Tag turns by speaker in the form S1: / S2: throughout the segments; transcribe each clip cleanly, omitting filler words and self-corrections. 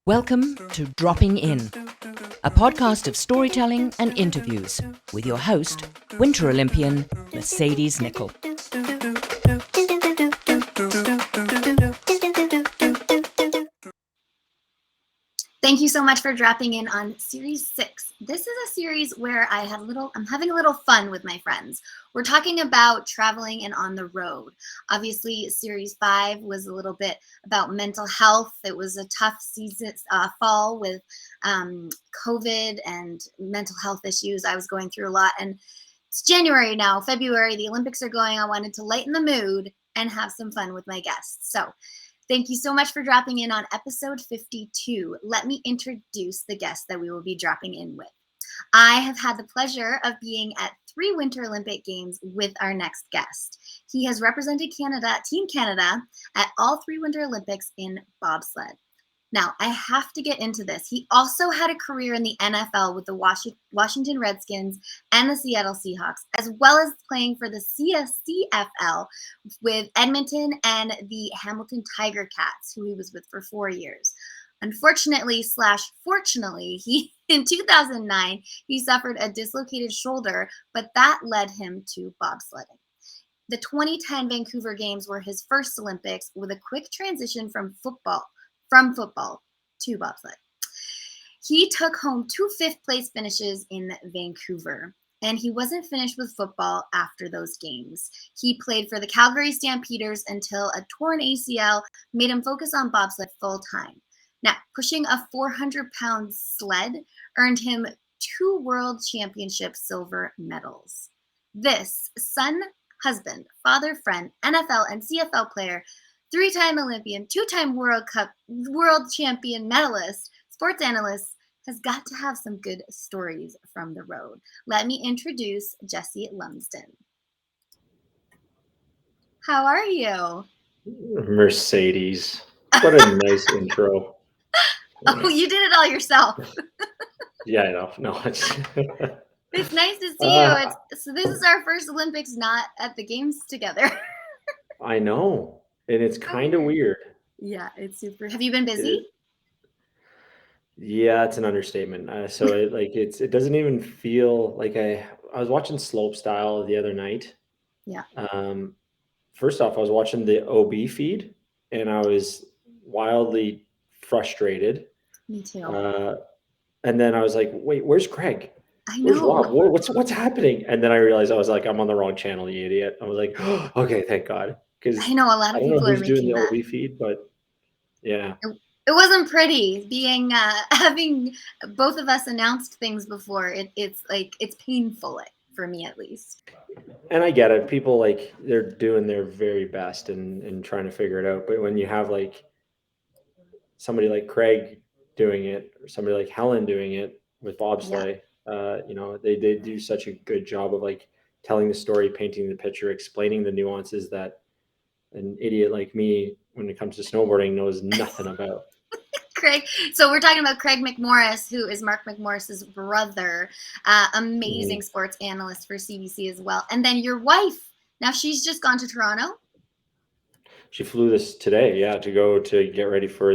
S1: Welcome to Dropping In, a podcast of storytelling and interviews with your host, Winter Olympian Mercedes Nickel.
S2: Thank you so much for dropping in on Series 6. This is a series where I'm having a little fun with my friends. We're talking about traveling and on the road. Obviously, Series 5 was a little bit about mental health. It was a tough season, fall with COVID and mental health issues. I was going through a lot, and it's January now, February, the Olympics are going. I wanted to lighten the mood and have some fun with my guests. So thank you so much for dropping in on episode 52. Let me introduce the guest that we will be dropping in with. I have had the pleasure of being at 3 Winter Olympic Games with our next guest. He has represented Team Canada at all 3 Winter Olympics in bobsled. Now, I have to get into this. He also had a career in the NFL with the Washington Redskins and the Seattle Seahawks, as well as playing for the CFL with Edmonton and the Hamilton Tiger Cats, who he was with for 4 years. Unfortunately / fortunately, in 2009, he suffered a dislocated shoulder, but that led him to bobsledding. The 2010 Vancouver Games were his first Olympics, with a quick transition from football to bobsled. He took home 2 fifth-place finishes in Vancouver, and he wasn't finished with football after those games. He played for the Calgary Stampeders until a torn ACL made him focus on bobsled full-time. Now, pushing a 400-pound sled earned him 2 World Championship silver medals. This son, husband, father, friend, NFL and CFL player, 3-time Olympian, 2-time World champion medalist, sports analyst, has got to have some good stories from the road. Let me introduce Jessie Lumsden. How are you?
S3: Mercedes. What a nice intro.
S2: Oh, you did it all yourself.
S3: Yeah, I know. No,
S2: it's nice to see you. So this is our first Olympics not at the games together.
S3: I know. And it's kind of weird.
S2: Yeah, it's super. Have you been busy?
S3: Yeah, it's an understatement. It doesn't even feel like I was watching Slopestyle the other night.
S2: Yeah.
S3: First off, I was watching the OB feed and I was wildly frustrated.
S2: Me too.
S3: And then I was like, wait, where's Craig?
S2: I know.
S3: Where's Rob? What's happening? And then I realized I'm on the wrong channel, you idiot. I was like, oh, okay, thank God. Because
S2: I know a lot of people are
S3: doing the
S2: that.
S3: OB feed, but yeah.
S2: It wasn't pretty being having both of us announced things before. It's painful for me, at least.
S3: And I get it. People they're doing their very best and trying to figure it out. But when you have somebody like Craig doing it, or somebody like Helen doing it with bobsleigh, they do such a good job of telling the story, painting the picture, explaining the nuances that an idiot like me, when it comes to snowboarding, knows nothing about.
S2: Craig. So we're talking about Craig McMorris, who is Mark McMorris's brother, amazing sports analyst for CBC as well. And then your wife, now she's just gone to Toronto.
S3: She flew this today, to go to get ready for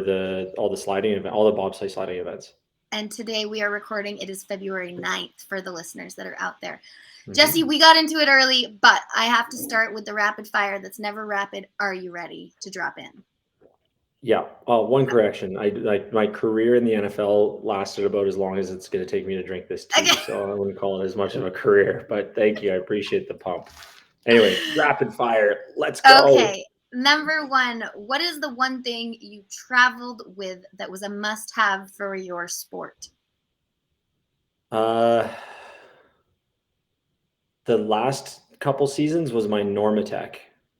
S3: all the bobsleigh sliding events.
S2: And today we are recording. It is February 9th for the listeners that are out there. Mm-hmm. Jessie, we got into it early, but I have to start with the rapid fire that's never rapid. Are you ready to drop in?
S3: Yeah. One correction. My career in the NFL lasted about as long as it's going to take me to drink this tea. Okay. So I wouldn't call it as much of a career, but thank you. I appreciate the pump. Anyway, rapid fire. Let's go.
S2: Okay. Number 1, what is the one thing you traveled with that was a must-have for your sport?
S3: The last couple seasons was my Normatec.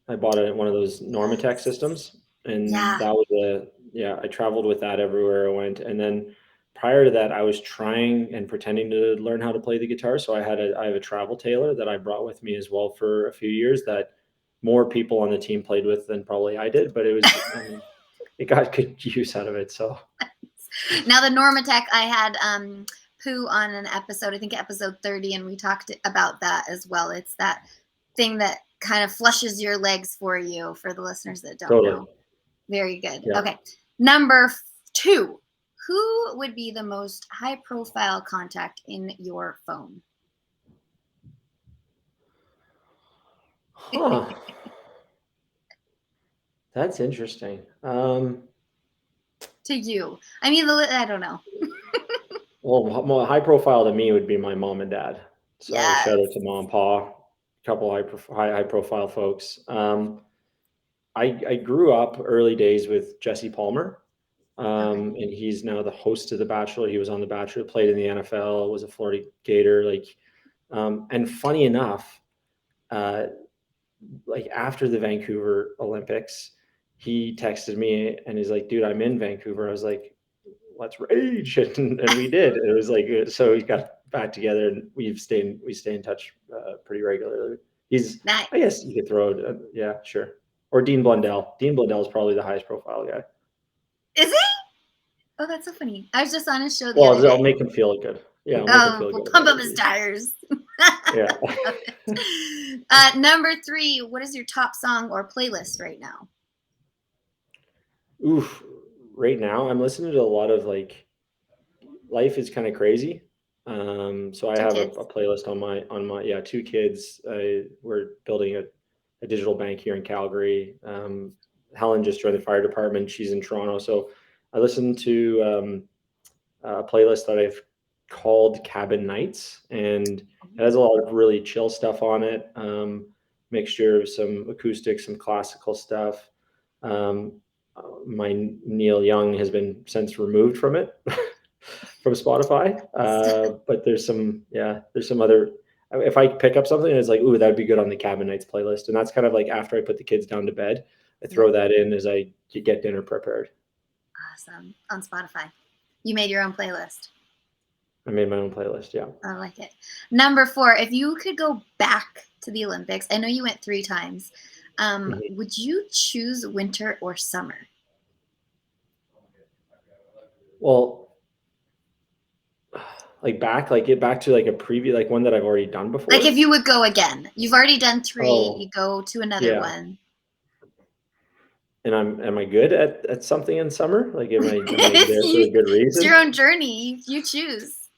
S3: I bought one of those Normatec systems, and that was I traveled with that everywhere I went. And then prior to that, I was trying and pretending to learn how to play the guitar. So I have a travel tailor that I brought with me as well for a few years that more people on the team played with than probably I did, but it was it got good use out of it. So
S2: now the Normatec, I had Pooh on an episode, I think episode 30, and we talked about that as well. It's that thing that kind of flushes your legs for you, for the listeners that don't know. Very good. Yeah. Okay. Number 2, who would be the most high-profile contact in your phone?
S3: Huh. That's interesting.
S2: To you. I mean, I don't know.
S3: Well, more high profile to me would be my mom and dad. So shout out
S2: Yes.
S3: to mom and pa, a couple high profile folks. I grew up early days with Jesse Palmer,
S2: Okay.
S3: and he's now the host of The Bachelor. He was on The Bachelor, played in the NFL, was a Florida Gator. And funny enough, uh, like after the Vancouver Olympics, he texted me and he's like, "Dude, I'm in Vancouver." I was like, "Let's rage," and we did. It was like so we got back together and we stay in touch pretty regularly. He's,
S2: Nice.
S3: I guess you could throw it, yeah, sure. Or Dean Blundell. Dean Blundell is probably the highest profile guy.
S2: Is he? Oh, that's so funny. I was just on his show the
S3: Well,
S2: other
S3: I'll
S2: day.
S3: make him feel good. Yeah, I'll make him feel
S2: We'll
S3: good
S2: pump
S3: about
S2: up his
S3: it.
S2: tires.
S3: Yeah.
S2: Number 3, what is your top song or playlist right now?
S3: Oof. Right now, I'm listening to a lot of life is kind of crazy. So I
S2: 2
S3: have a
S2: kids.
S3: playlist on my 2 kids. We're building a digital bank here in Calgary. Helen just joined the fire department. She's in Toronto. So I listen to a playlist that I've called Cabin Nights, and it has a lot of really chill stuff on it. Mixture of some acoustic, some classical stuff. Um, my Neil Young has been since removed from it from Spotify. But there's some other. If I pick up something, it's like, ooh, that'd be good on the Cabin Nights playlist, and that's kind of like after I put the kids down to bed, I throw that in as I get dinner prepared.
S2: Awesome. On Spotify. You made your own playlist.
S3: I made my own playlist. Yeah.
S2: I like it. Number 4, if you could go back to the Olympics, I know you went 3 times. Would you choose winter or summer?
S3: Well, get back to like a preview, like one that I've already done before.
S2: Like if you would go again, you've already done 3, you go to another
S3: yeah.
S2: one.
S3: And am I good at something in summer? Like, am I there for a good reason?
S2: It's your own journey. You choose.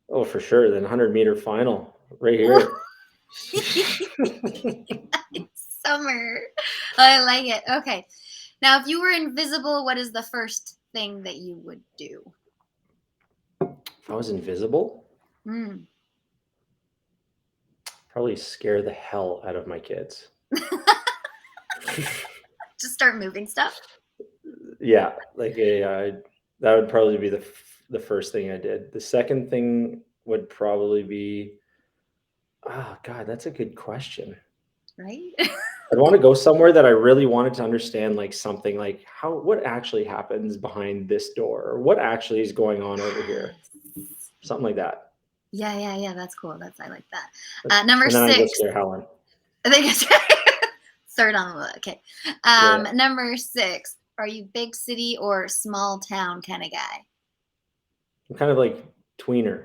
S3: Oh, for sure. Then 100-meter final right here.
S2: Summer. I like it. Okay. Now, if you were invisible, what is the first thing that you would do?
S3: If I was invisible, probably scare the hell out of my kids.
S2: Just start moving stuff?
S3: Yeah. That would probably be the first thing I did. The second thing would probably be, oh, God, that's a good question.
S2: Right?
S3: I'd want to go somewhere that I really wanted to understand, like something like what actually happens behind this door, or what actually is going on over here. Something like that.
S2: Yeah. That's cool. I like that. Number 6.
S3: And then I go scare Helen.
S2: I think it's third on the list. Okay. Number 6. Are you big city or small town kind of guy?
S3: I'm kind of like tweener.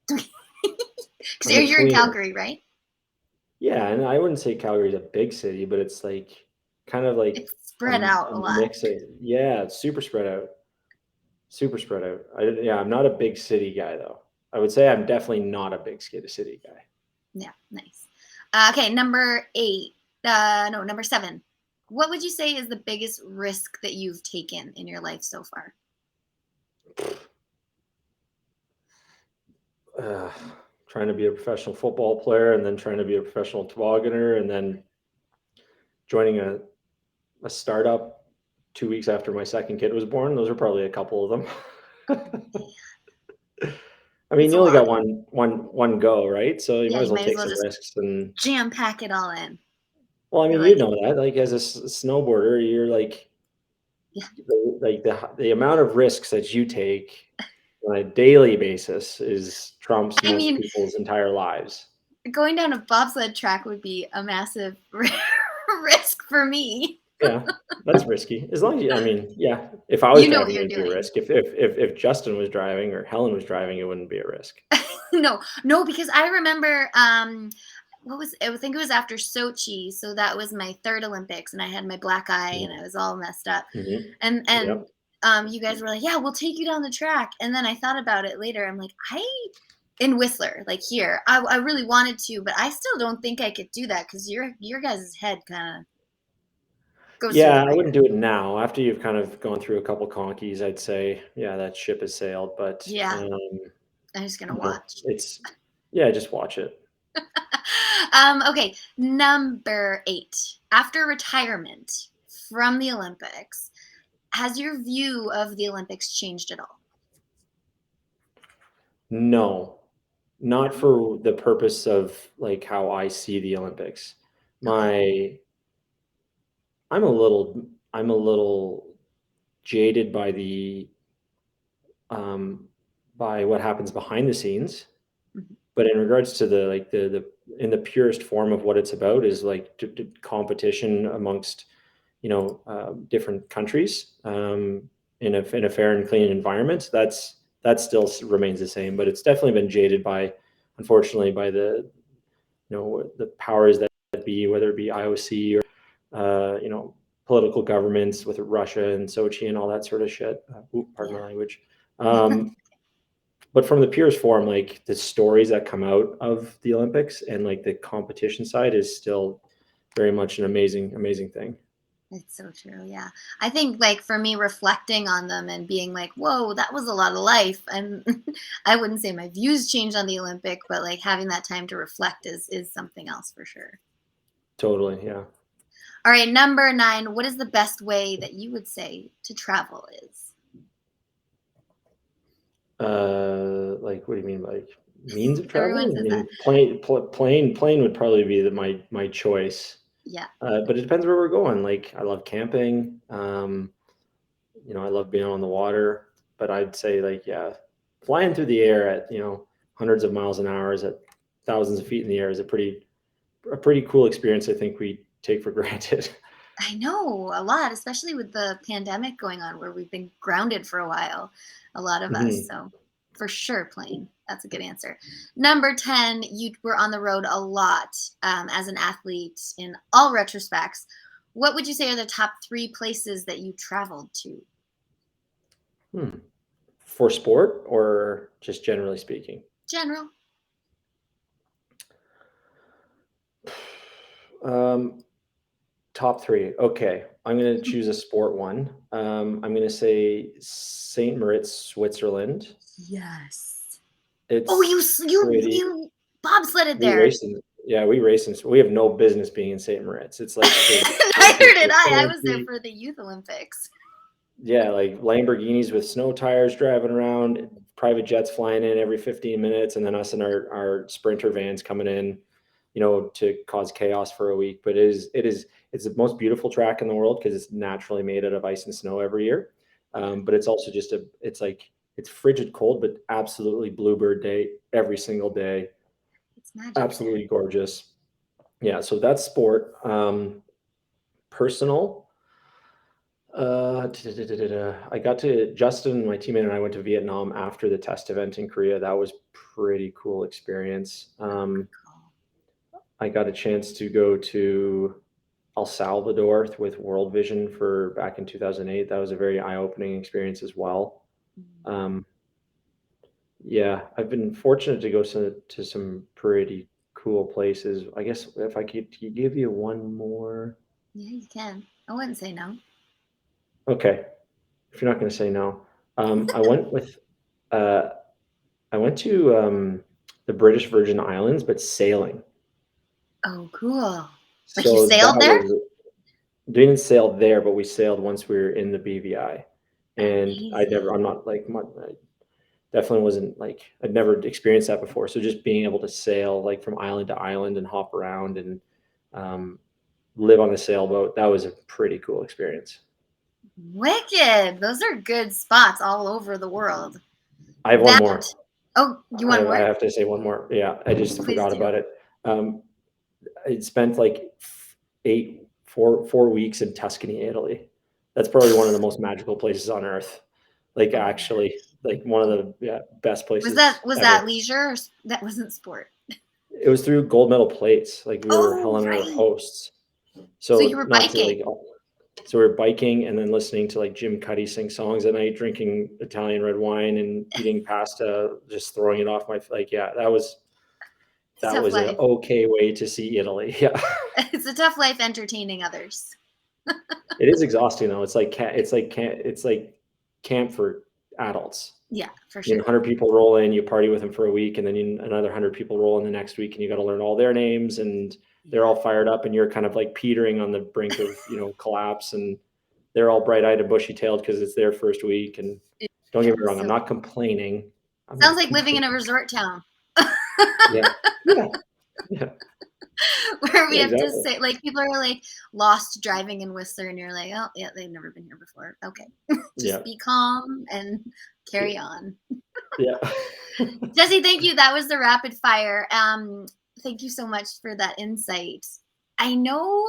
S2: Because you're in Calgary, right?
S3: Yeah, and I wouldn't say Calgary's a big city, but it's like kind of like
S2: it's spread out a lot.
S3: Mix of, yeah, it's super spread out. Super spread out. I'm not a big city guy though. I would say I'm definitely not a big city guy.
S2: Yeah, nice. Okay, number 7. What would you say is the biggest risk that you've taken in your life so far?
S3: Trying to be a professional football player, and then trying to be a professional tobogganer, and then joining a startup 2 weeks after my second kid was born. Those are probably a couple of them. I mean, you only got one go, right? So you might as well take some risks and
S2: jam pack it all in.
S3: Well, I mean, you know that, like, as a snowboarder, you're like, the amount of risks that you take on a daily basis trumps most people's entire lives.
S2: Going down a bobsled track would be a massive risk for me.
S3: Yeah, that's risky. As long as if I was driving, it would be a risk. If Justin was driving or Helen was driving, it wouldn't be a risk.
S2: No, because I remember I think it was after Sochi, so that was my 3rd Olympics, and I had my black eye and I was all messed up. And you guys were like, yeah, we'll take you down the track. And then I thought about it later. I'm like, in Whistler, like here, I really wanted to, but I still don't think I could do that because your guys' head kind of goes through the
S3: Yeah, I
S2: ringer.
S3: wouldn't do it now. After you've kind of gone through a couple conkies, I'd say, yeah, that ship has sailed. But
S2: Yeah, I'm just gonna
S3: no,
S2: watch.
S3: yeah, just watch it.
S2: Okay, number 8. After retirement from the Olympics, has your view of the Olympics changed at all?
S3: No, not
S2: No?
S3: for the purpose of like how I see the Olympics.
S2: Okay.
S3: My, I'm a little jaded um, by what happens behind the scenes.
S2: Mhm.
S3: But in regards to the in the purest form of what it's about is like competition amongst different countries in a fair and clean environment. That still remains the same, but it's definitely been jaded by, unfortunately, by the powers that be, whether it be IOC or political governments with Russia and Sochi and all that sort of shit. Pardon
S2: Yeah.
S3: my language. But from the purest form, like the stories that come out of the Olympics and like the competition side is still very much an amazing thing.
S2: It's so true. Yeah. I think like for me reflecting on them and being like, whoa, that was a lot of life. And I wouldn't say my views changed on the Olympic, but like having that time to reflect is something else for sure.
S3: Totally, yeah.
S2: All right, number 9. What is the best way that you would say to travel is?
S3: Like, what do you mean by means of
S2: Everyone
S3: travel? I
S2: says that.
S3: mean, plane would probably be my choice.
S2: Yeah.
S3: But it depends where we're going. Like, I love camping. I love being on the water. But I'd say, like, yeah, flying through the air at hundreds of miles an hour, is at thousands of feet in the air, is a pretty cool experience. I think we take for granted.
S2: I know a lot, especially with the pandemic going on where we've been grounded for a while, a lot of us.
S3: Mhm.
S2: So for sure, plane. That's a good answer. Number 10, you were on the road a lot as an athlete in all retrospects. What would you say are the top 3 places that you traveled to?
S3: Hmm. For sport or just generally speaking?
S2: General.
S3: Um, Top 3. Okay, I'm gonna choose a sport one. I'm gonna say Saint Moritz, Switzerland.
S2: Yes. Oh,
S3: It's pretty.
S2: you bobsledded
S3: We
S2: there.
S3: race in, yeah, we race in. We have no business being in Saint Moritz. It's like
S2: Neither did
S3: the
S2: I. I was there
S3: fancy,
S2: for the Youth Olympics.
S3: yeah, like Lamborghinis with snow tires driving around, private jets flying in every 15 minutes, and then us in our Sprinter vans coming in, to cause chaos for a week. But it's the most beautiful track in the world because it's naturally made out of ice and snow every year. But it's also it's frigid cold, but absolutely bluebird day every single day.
S2: It's magic there.
S3: Absolutely gorgeous. Yeah, so that's sport. Personal. I got to Justin, my teammate, and I went to Vietnam after the test event in Korea. That was pretty cool experience. I got a chance to go to El Salvador with World Vision for back in 2008. That was a very eye-opening experience as well. Um, yeah, I've been fortunate to go to some pretty cool places. I guess if I could give you one more.
S2: Yeah, you can. I wouldn't say no.
S3: Okay, if you're not going to say no, I went uh, I went to the British Virgin Islands, but sailing.
S2: Oh, cool. Like you
S3: So that
S2: sailed there?
S3: was didn't sail there, but we sailed once we were in the BVI, and
S2: Amazing.
S3: I'm not like I definitely wasn't like I'd never experienced that before. So just being able to sail like from island to island and hop around and um, live on a sailboat, that was a pretty cool experience.
S2: Wicked. Those are good spots all over the world.
S3: I have one
S2: That.
S3: more.
S2: Oh, you want
S3: I
S2: more?
S3: have to say one more. Yeah, I just
S2: Please
S3: forgot
S2: do.
S3: about it. Um, I spent like 4 weeks in Tuscany, Italy. That's probably one of the most magical places on earth. Like
S2: Oh,
S3: actually, like one of the best places
S2: was
S3: ever.
S2: that leisure? Or that wasn't sport.
S3: It was through gold medal plates. Like
S2: Oh,
S3: Helen and I were
S2: right.
S3: hosts.
S2: So you
S3: So
S2: were
S3: not to like
S2: biking.
S3: So we're biking and then listening to like Jim Cuddy sing songs at night, drinking Italian red wine and eating pasta, just throwing it off my, like, yeah, that was
S2: It's a tough
S3: an
S2: life.
S3: okay way to see Italy. Yeah.
S2: It's a tough life entertaining others.
S3: It is exhausting though. It's like camp for adults.
S2: Yeah, for
S3: You know,
S2: sure.
S3: 100 people roll in, you party with them for a week, and then another 100 people roll in the next week, and you got to learn all their names, and they're all fired up, and you're kind of like petering on the brink of, collapse, and they're all bright-eyed and bushy-tailed because it's their first week. And don't get me wrong, I'm not complaining.
S2: Sounds like living in a resort town.
S3: Yeah. Yeah. Yeah.
S2: Where we
S3: Yeah,
S2: have to
S3: exactly.
S2: say, like, people are like lost driving in Whistler, and you're like, oh yeah, they've never been here before. Okay, just
S3: Yeah.
S2: be calm and carry on.
S3: Yeah.
S2: Jessie, thank you. That was the rapid fire. Thank you so much for that insight. I know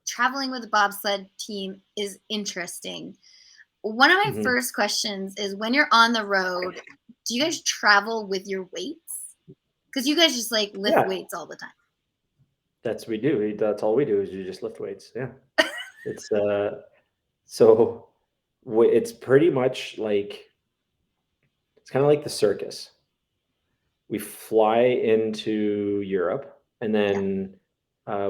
S2: traveling with a bobsled team is interesting. One of my
S3: Mhm.
S2: first questions is, when you're on the road, do you guys travel with your weights? Because you guys just like lift
S3: Yeah.
S2: weights all the time.
S3: That's what we do. That's all we do is you just lift weights. Yeah. It's so it's pretty much like, it's kind of like the circus. We fly into Europe, and
S2: Yeah.
S3: then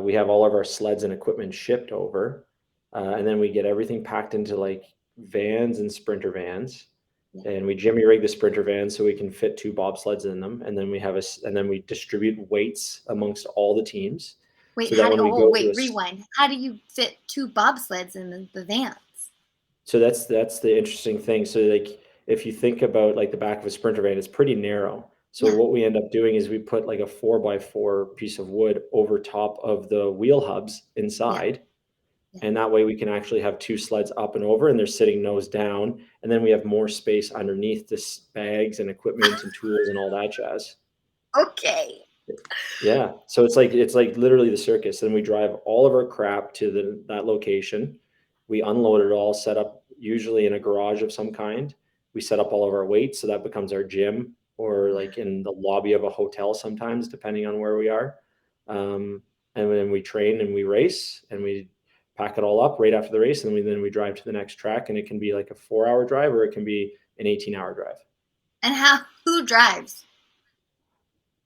S3: we have all of our sleds and equipment shipped over, and then we get everything packed into like vans and sprinter vans,
S2: Yeah.
S3: and we jimmy rig the sprinter vans so we can fit 2 bobsleds in them, and then we distribute weights amongst all the teams,
S2: Wait,
S3: so that when we go to
S2: rewind. How do you fit 2 bobsleds in the vans?
S3: so that's the interesting thing. So like if you think about like the back of a sprinter van, it's pretty narrow. So
S2: Yeah.
S3: what we end up doing is we put like a 4x4 piece of wood over top of the wheel hubs inside.
S2: Yeah.
S3: And that way we can actually have 2 sleds up and over, and they're sitting nose down. And then we have more space underneath this bags and equipment and tools and all that jazz.
S2: Okay.
S3: Yeah. So it's like literally the circus. And we drive all of our crap to that location. We unload it all, set up usually in a garage of some kind. We set up all of our weights, so that becomes our gym, or like in the lobby of a hotel sometimes, depending on where we are. And then we train and we race and we pack it all up right after the race, and then we drive to the next track, and it can be like a 4-hour drive or it can be an 18-hour drive.
S2: And who drives?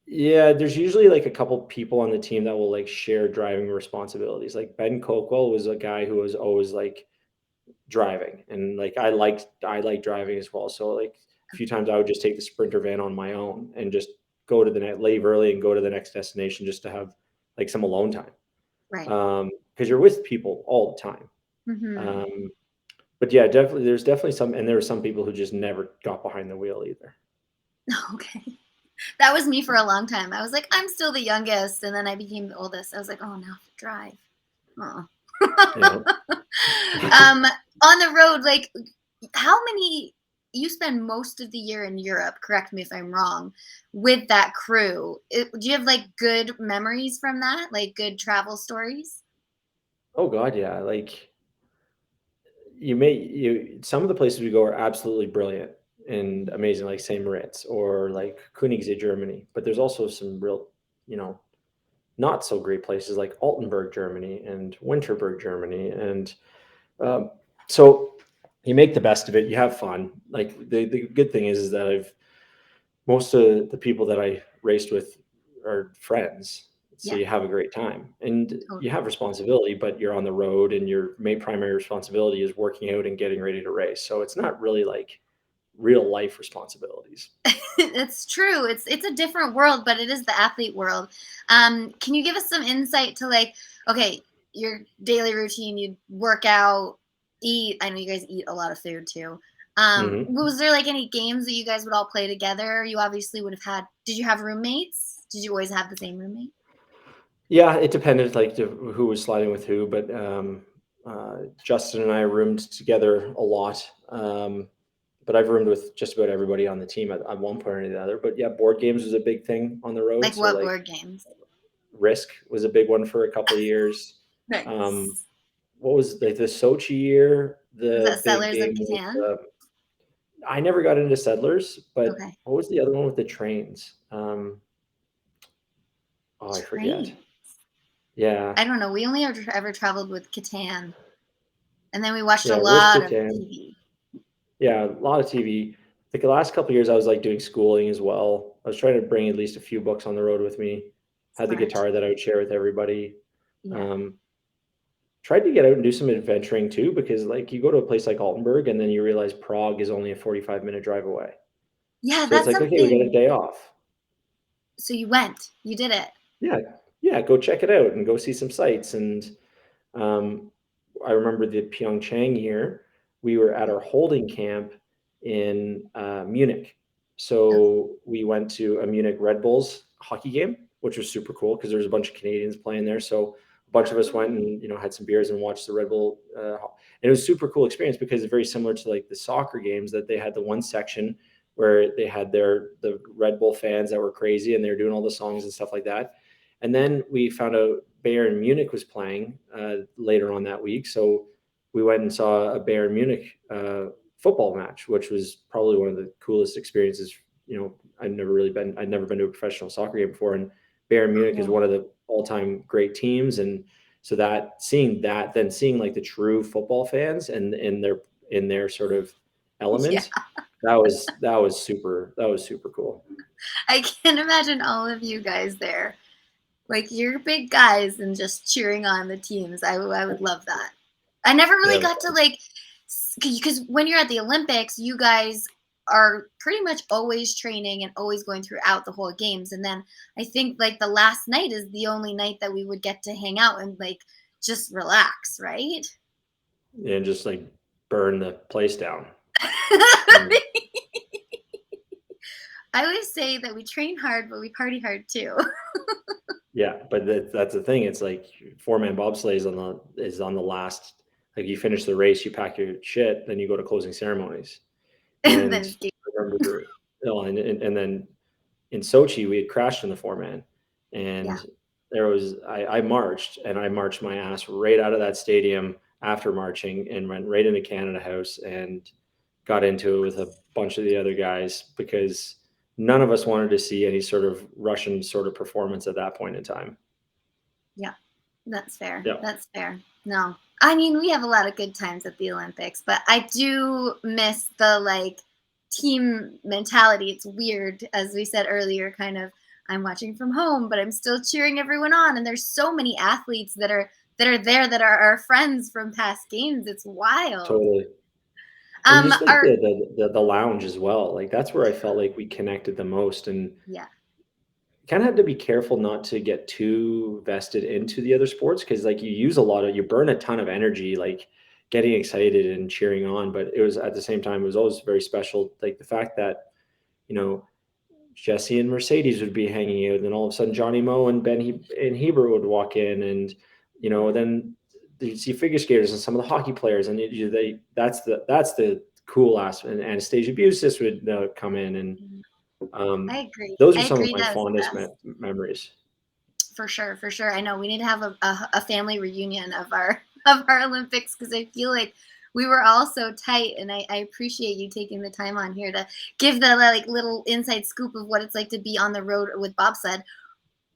S3: Yeah, there's usually like a couple people on the team that will like share driving responsibilities. Like Ben Coquel was a guy who was always like driving, and like I like driving as well. So like a few times I would just take the sprinter van on my own and just go to leave early and go to the next destination just to have like some alone time.
S2: Right.
S3: Because you're with people all the time.
S2: Mm-hmm.
S3: But yeah, definitely there's definitely some, and there were some people who just never got behind the wheel either.
S2: Okay. That was me for a long time. I was like, I'm still the youngest, and then I became the oldest. I was like, oh, now I have to drive. Oh. On the road, like, how many? You spend most of the year in Europe. Correct me if I'm wrong. With that crew, do you have like good memories from that? Like good travel stories?
S3: Oh God, yeah. Like some of the places we go are absolutely brilliant and amazing, like St. Moritz or like Königssee, Germany. But there's also some real, not so great places like Altenburg, Germany, and Winterberg, Germany. And so you make the best of it. You have fun. Like the good thing is that most of the people that I raced with are friends. So
S2: Yeah.
S3: you have a great time, and
S2: Totally.
S3: you have responsibility, but you're on the road, and your main primary responsibility is working out and getting ready to race. So it's not really like real life responsibilities.
S2: It's true. It's a different world, but it is the athlete world. Can you give us some insight to, like, okay, your daily routine? You work out, eat. I know you guys eat a lot of food too.
S3: Hmm.
S2: Was there like any games that you guys would all play together? You obviously would have had. Did you have roommates? Did you always have the same roommate?
S3: Yeah, it depended like who was sliding with who, but Justin and I roomed together a lot. But I've roomed with just about everybody on the team at one point or the other. But yeah, board games was a big thing on the road.
S2: Like
S3: So
S2: what
S3: like
S2: board games?
S3: Risk was a big one for a couple of years. Um,
S2: Nice.
S3: what was like the Sochi year?
S2: Was
S3: The
S2: that
S3: big
S2: Settlers of
S3: game was,
S2: Catan?
S3: I never got into Settlers, but
S2: Okay.
S3: what was the other one with the trains? I forget.
S2: Train.
S3: Yeah.
S2: I don't know. We only ever traveled with Catan. And then we watched a
S3: Yeah,
S2: lot of
S3: Wristband.
S2: TV.
S3: Yeah, a lot of TV. Like the last couple of years, I was like doing schooling as well. I was trying to bring at least a few books on the road with me. Had the
S2: Smart.
S3: guitar that I would share with everybody.
S2: Yeah.
S3: Tried to get out and do some adventuring too, because like you go to a place like Altenburg and then you realize Prague is only a 45-minute drive away.
S2: Yeah,
S3: So it's
S2: that's
S3: like, okay, we got a
S2: something.
S3: day off.
S2: So you went. You did it.
S3: Yeah, yeah, go check it out and go see some sights. And um, I remember the Pyeongchang year, we were at our holding camp in Munich.
S2: Okay.
S3: So we went to a Munich Red Bulls hockey game, which was super cool because there was a bunch of Canadians playing there. So a bunch of us went and had some beers and watched the Red Bull. And it was a super cool experience because it's very similar to like the soccer games, that they had the one section where they had the Red Bull fans that were crazy and they were doing all the songs and stuff like that. And then we found out Bayern Munich was playing later on that week. So we went and saw a Bayern Munich football match, which was probably one of the coolest experiences. I'd never been to a professional soccer game before. And Bayern Munich is one of the all-time great teams. And so seeing like the true football fans and in their sort of element,
S2: Yeah.
S3: that was super cool.
S2: I can't imagine all of you guys there. Like, you're big guys and just cheering on the teams. I would love that. I never really got to, like, because when you're at the Olympics, you guys are pretty much always training and always going throughout the whole games. And then I think, like, the last night is the only night that we would get to hang out and, like, just relax, right?
S3: Yeah, just, like, burn the place down.
S2: I always say that we train hard, but we party hard too.
S3: Yeah, but that's the thing. It's like 4-man bobsleigh is on the last. Like you finish the race, you pack your shit, then you go to closing ceremonies.
S2: And then
S3: And I remember, and then in Sochi we had crashed in the 4-man, and I marched my ass right out of that stadium after marching and went right into Canada House and got into it with a bunch of the other guys because none of us wanted to see any sort of Russian sort of performance at that point in time.
S2: Yeah, that's fair.
S3: Yeah.
S2: That's fair. No, I mean, we have a lot of good times at the Olympics, but I do miss the like team mentality. It's weird, as we said earlier, kind of I'm watching from home, but I'm still cheering everyone on. And there's so many athletes that are there that are our friends from past games. It's wild.
S3: Totally. And just like the lounge as well. Like that's where I felt like we connected the most. And kind of had to be careful not to get too vested into the other sports because like you burn a ton of energy like getting excited and cheering on, but it was at the same time it was always very special, like the fact that Jessie and Mercedes would be hanging out and then all of a sudden Johnny Moe and and Hebert would walk in, and then you see figure skaters and some of the hockey players, and that's the cool aspect. And Anastasia Busis would come in, and
S2: I agree.
S3: Those are some of my fondest memories.
S2: For sure. I know we need to have a family reunion of our Olympics because I feel like we were all so tight, and I appreciate you taking the time on here to give the like little inside scoop of what it's like to be on the road with bobsled.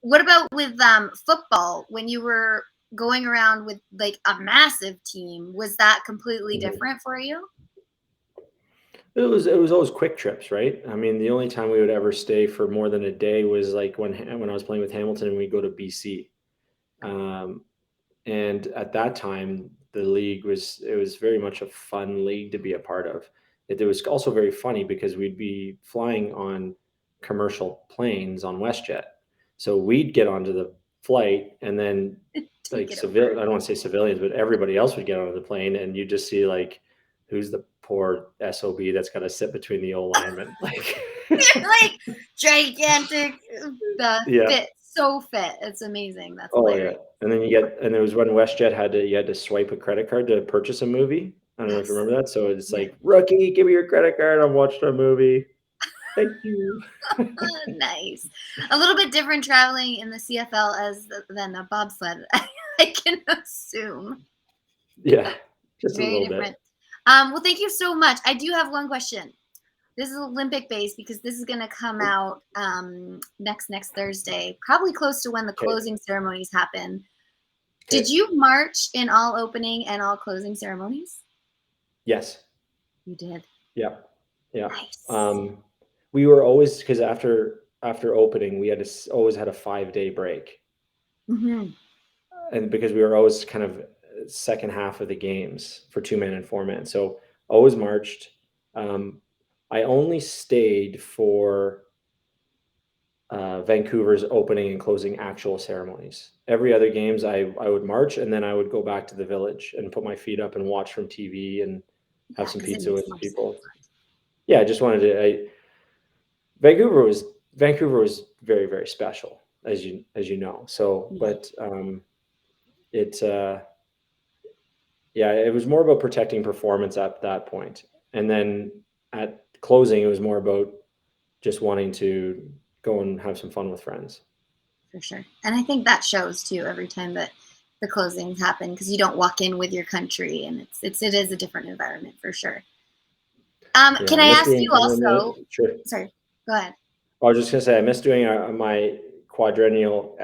S2: What about with football? When you were going around with like a massive team, was that completely different for you?
S3: It was always quick trips, right? I mean, the only time we would ever stay for more than a day was like when I was playing with Hamilton and we'd go to BC. And at that time, the league was very much a fun league to be a part of. It was also very funny because we'd be flying on commercial planes on WestJet. So we'd get onto the flight and then like I don't want to say civilians, but everybody else would get onto the plane, and you just see like, who's the poor SOB that's got to sit between the old linemen? Like,
S2: like gigantic, fit, so fit. It's amazing. That's hilarious.
S3: And then it was when WestJet you had to swipe a credit card to purchase a movie. I don't know if you remember that. So it's like, rookie, give me your credit card. I'm watching a movie. Thank you.
S2: Nice. A little bit different traveling in the CFL than a bobsled, I can assume.
S3: Yeah, just
S2: very
S3: a little
S2: different.
S3: bit.
S2: Well, thank you so much. I do have one question. This is Olympic based because this is going to come out next Thursday, probably close to when the closing ceremonies happen. Did you march in all opening and all closing ceremonies?
S3: Yes.
S2: You did.
S3: Yeah. Yeah.
S2: Nice.
S3: We were always, because after opening, we always had a 5-day break.
S2: Mm-hmm.
S3: And because we were always kind of second half of the games for 2-man and 4-man. So always marched. I only stayed for Vancouver's opening and closing actual ceremonies. Every other games I would march, and then I would go back to the village and put my feet up and watch from TV and have some
S2: 'Cause it
S3: pizza
S2: makes
S3: with
S2: more
S3: people.
S2: sense.
S3: Yeah, I just wanted to. Vancouver was very, very special, as you know. So,
S2: Yeah.
S3: but it yeah, it was more about protecting performance at that point, and then at closing, it was more about just wanting to go and have some fun with friends.
S2: For sure. And I think that shows too every time that the closings happen, because you don't walk in with your country, and it is a different environment for sure.
S3: Yeah,
S2: Can
S3: I
S2: I
S3: miss
S2: ask
S3: doing.
S2: you also?
S3: Sure.
S2: Sorry, go ahead.
S3: I was just gonna say I miss doing my quadrannual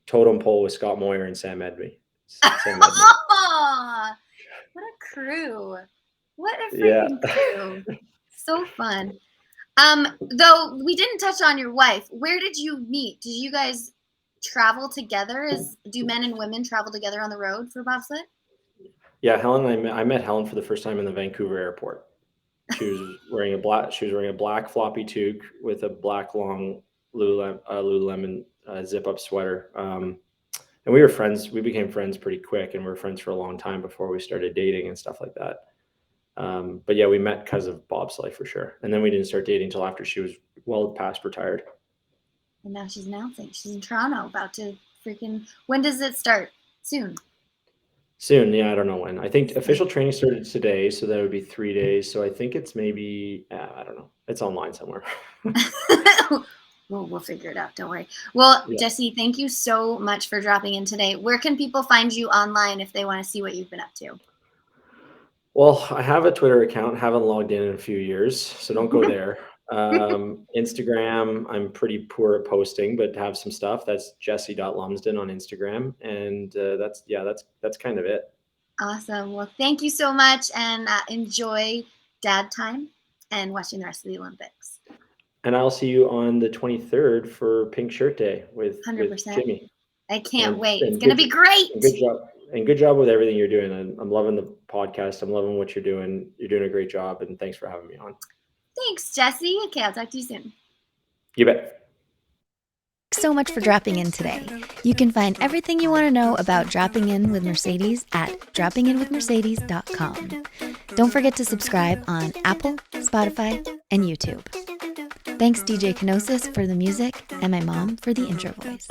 S3: totem pole with Scott Moyer and Sam Edney.
S2: Oh, what a crew! What a
S3: Yeah.
S2: freaking crew! So fun. Though we didn't touch on your wife. Where did you meet? Did you guys travel together? Do men and women travel together on the road for bobsled?
S3: Yeah, Helen. I met Helen for the first time in the Vancouver airport. She was wearing a black floppy toque with a black long Lululemon zip up sweater. And we were friends. We became friends pretty quick, and we were friends for a long time before we started dating and stuff like that. But yeah, we met because of bobsleigh for sure. And then we didn't start dating until after she was well past retired.
S2: And now she's announcing. She's in Toronto, about to freaking. When does it start? Soon.
S3: Soon, yeah, I don't know when. I think official training started today, so that would be 3 days. So I think it's maybe I don't know. It's online somewhere.
S2: We'll figure it out. Don't worry. Well,
S3: Yeah.
S2: Jesse, thank you so much for dropping in today. Where can people find you online if they want to see what you've been up to?
S3: Well, I have a Twitter account. Haven't logged in a few years, so don't go there. Instagram, I'm pretty poor at posting, but have some stuff. That's Jessie.Lumsden on Instagram, and that's kind of it.
S2: Awesome. Well, thank you so much, and enjoy dad time and watching the rest of the Olympics.
S3: And I'll see you on the 23rd for Pink Shirt Day with
S2: 100%.
S3: Jimmy.
S2: I can't
S3: And-
S2: wait.
S3: and
S2: It's going to be great.
S3: Good job with everything you're doing. I'm loving the podcast. I'm loving what you're doing. You're doing a great job, and thanks for having me on.
S2: Thanks, Jesse. Okay, I'll talk to you soon.
S3: You bet.
S4: Thanks so much for dropping in today. You can find everything you want to know about Dropping In with Mercedes at droppinginwithmercedes.com. Don't forget to subscribe on Apple, Spotify, and YouTube. Thanks DJ Kenosis for the music and my mom for the intro voice.